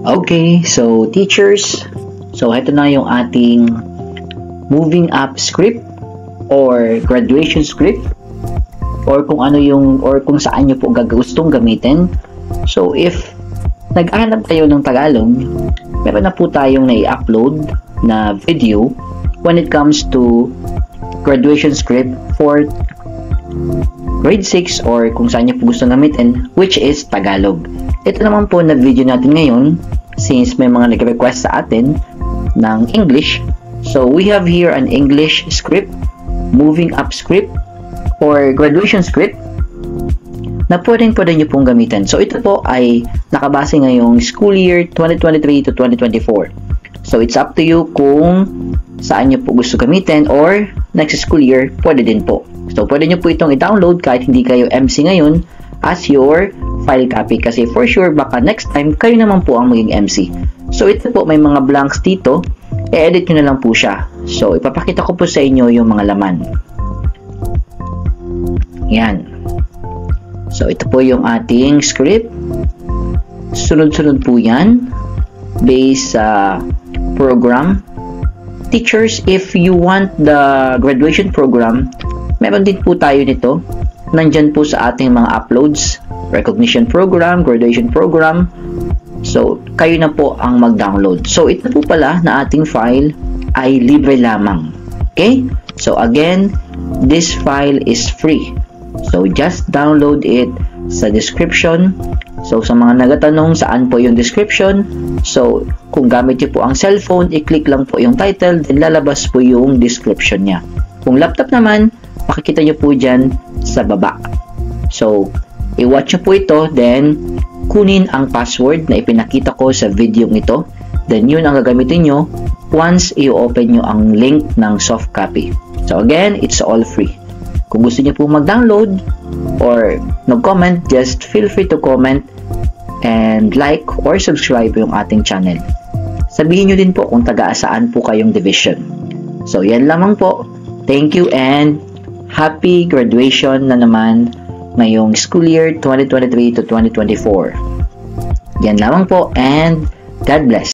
Okay, so teachers, so ito na yung ating moving up script or graduation script or kung ano yung or kung saan nyo po gustong gamitin. So if nag-ahanap kayo ng Tagalog, meron na po tayong nai-upload na video when it comes to graduation script for grade 6 or kung saan nyo po gustong gamitin, which is Tagalog. Ito naman po na video natin ngayon, since may mga nag-request sa atin ng English. So we have here an English script, moving up script, or graduation script na pwede nyo pong gamitin. So ito po ay nakabase ngayong school year 2023 to 2024. So it's up to you kung saan nyo po gusto gamitin or next school year, pwede din po. So pwede nyo po itong i-download kahit hindi kayo MC ngayon as your file copy kasi for sure baka next time kayo naman po ang maging MC. So ito po may mga blanks dito, i-edit nyo na lang po siya. So ipapakita ko po sa inyo yung mga laman. Yan. So ito po yung ating script. Sunod-sunod po yan based sa program. Teachers, if you want the graduation program, meron din po tayo nito. Nandyan po sa ating mga uploads, recognition program, graduation program. So, kayo na po ang mag-download. So, ito po pala na ating file ay libre lamang. Okay? So, again, this file is free. So, just download it sa description. So, sa mga nagatanong saan po yung description, so, kung gamit nyo po ang cellphone, i-click lang po yung title, then lalabas po yung description niya. Kung laptop naman, makikita nyo po dyan sa baba. So, i-watch nyo po ito, then kunin ang password na ipinakita ko sa video ito. Then, yun ang gagamitin nyo once i-open nyo ang link ng soft copy. So, again, it's all free. Kung gusto nyo po mag-download or mag-comment, just feel free to comment and like or subscribe yung ating channel. Sabihin nyo din po kung taga-saan po kayong division. So, yan lamang po. Thank you and happy graduation na naman ngayong school year 2023 to 2024. Yan lamang po and God bless.